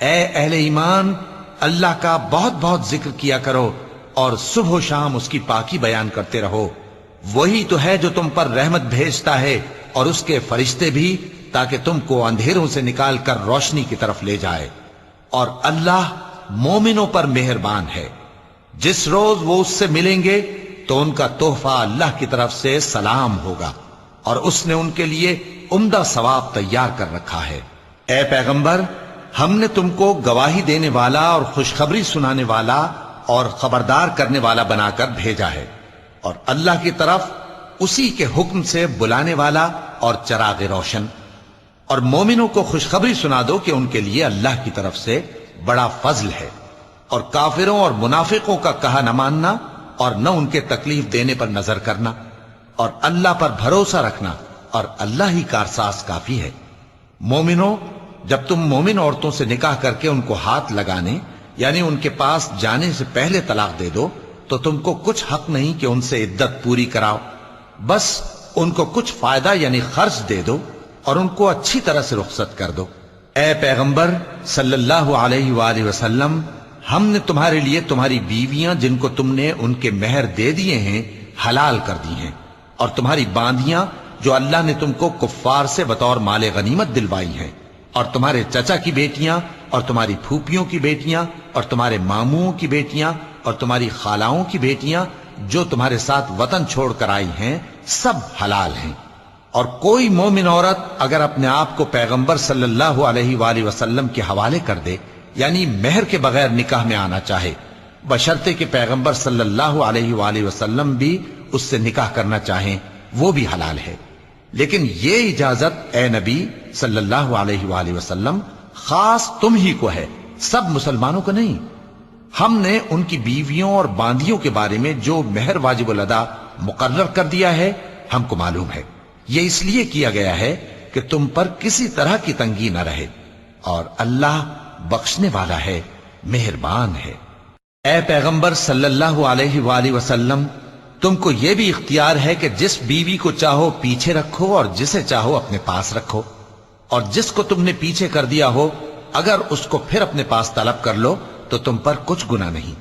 اے اہل ایمان، اللہ کا بہت بہت ذکر کیا کرو اور صبح و شام اس کی پاکی بیان کرتے رہو۔ وہی تو ہے جو تم پر رحمت بھیجتا ہے اور اس کے فرشتے بھی، تاکہ تم کو اندھیروں سے نکال کر روشنی کی طرف لے جائے۔ اور اللہ مومنوں پر مہربان ہے۔ جس روز وہ اس سے ملیں گے تو ان کا تحفہ اللہ کی طرف سے سلام ہوگا، اور اس نے ان کے لیے عمدہ ثواب تیار کر رکھا ہے۔ اے پیغمبر، ہم نے تم کو گواہی دینے والا اور خوشخبری سنانے والا اور خبردار کرنے والا بنا کر بھیجا ہے، اور اللہ کی طرف اسی کے حکم سے بلانے والا اور چراغ روشن۔ اور مومنوں کو خوشخبری سنا دو کہ ان کے لیے اللہ کی طرف سے بڑا فضل ہے، اور کافروں اور منافقوں کا کہا نہ ماننا اور نہ ان کے تکلیف دینے پر نظر کرنا، اور اللہ پر بھروسہ رکھنا، اور اللہ ہی کارساز کافی ہے۔ مومنوں، جب تم مومن عورتوں سے نکاح کر کے ان کو ہاتھ لگانے یعنی ان کے پاس جانے سے پہلے طلاق دے دو تو تم کو کچھ حق نہیں کہ ان سے عدت پوری کراؤ، بس ان کو کچھ فائدہ یعنی خرچ دے دو اور ان کو اچھی طرح سے رخصت کر دو۔ اے پیغمبر صلی اللہ علیہ وآلہ وسلم، ہم نے تمہارے لیے تمہاری بیویاں جن کو تم نے ان کے مہر دے دیے ہیں حلال کر دی ہیں، اور تمہاری باندیاں جو اللہ نے تم کو کفار سے بطور مال غنیمت دلوائی ہیں، اور تمہارے چچا کی بیٹیاں اور تمہاری پھوپھیوں کی بیٹیاں اور تمہارے ماموں کی بیٹیاں اور تمہاری خالاؤں کی بیٹیاں جو تمہارے ساتھ وطن چھوڑ کر آئی ہیں، سب حلال ہیں۔ اور کوئی مومن عورت اگر اپنے آپ کو پیغمبر صلی اللہ علیہ وآلہ وسلم کے حوالے کر دے یعنی مہر کے بغیر نکاح میں آنا چاہے، بشرطے کہ پیغمبر صلی اللہ علیہ وآلہ وسلم بھی اس سے نکاح کرنا چاہیں، وہ بھی حلال ہے۔ لیکن یہ اجازت اے نبی صلی اللہ علیہ وآلہ وسلم خاص تم ہی کو ہے، سب مسلمانوں کو نہیں۔ ہم نے ان کی بیویوں اور باندیوں کے بارے میں جو مہر واجب الادا مقرر کر دیا ہے ہم کو معلوم ہے، یہ اس لیے کیا گیا ہے کہ تم پر کسی طرح کی تنگی نہ رہے، اور اللہ بخشنے والا ہے، مہربان ہے۔ اے پیغمبر صلی اللہ علیہ وآلہ وسلم، تم کو یہ بھی اختیار ہے کہ جس بیوی کو چاہو پیچھے رکھو اور جسے چاہو اپنے پاس رکھو، اور جس کو تم نے پیچھے کر دیا ہو اگر اس کو پھر اپنے پاس طلب کر لو تو تم پر کچھ گناہ نہیں۔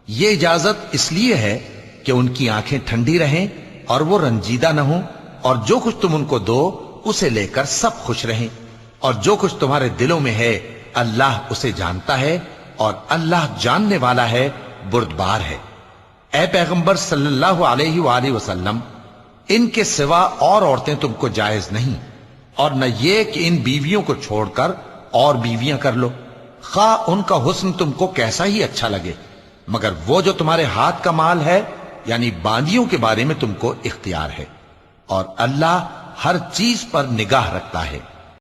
یہ اجازت اس لیے ہے کہ ان کی آنکھیں ٹھنڈی رہیں اور وہ رنجیدہ نہ ہوں، اور جو کچھ تم ان کو دو اسے لے کر سب خوش رہیں، اور جو کچھ تمہارے دلوں میں ہے اللہ اسے جانتا ہے، اور اللہ جاننے والا ہے، بردبار ہے۔ اے پیغمبر صلی اللہ علیہ وآلہ وسلم، ان کے سوا اور عورتیں تم کو جائز نہیں، اور نہ یہ کہ ان بیویوں کو چھوڑ کر اور بیویاں کر لو، خواہ ان کا حسن تم کو کیسا ہی اچھا لگے، مگر وہ جو تمہارے ہاتھ کا مال ہے یعنی باندیوں کے بارے میں تم کو اختیار ہے، اور اللہ ہر چیز پر نگاہ رکھتا ہے۔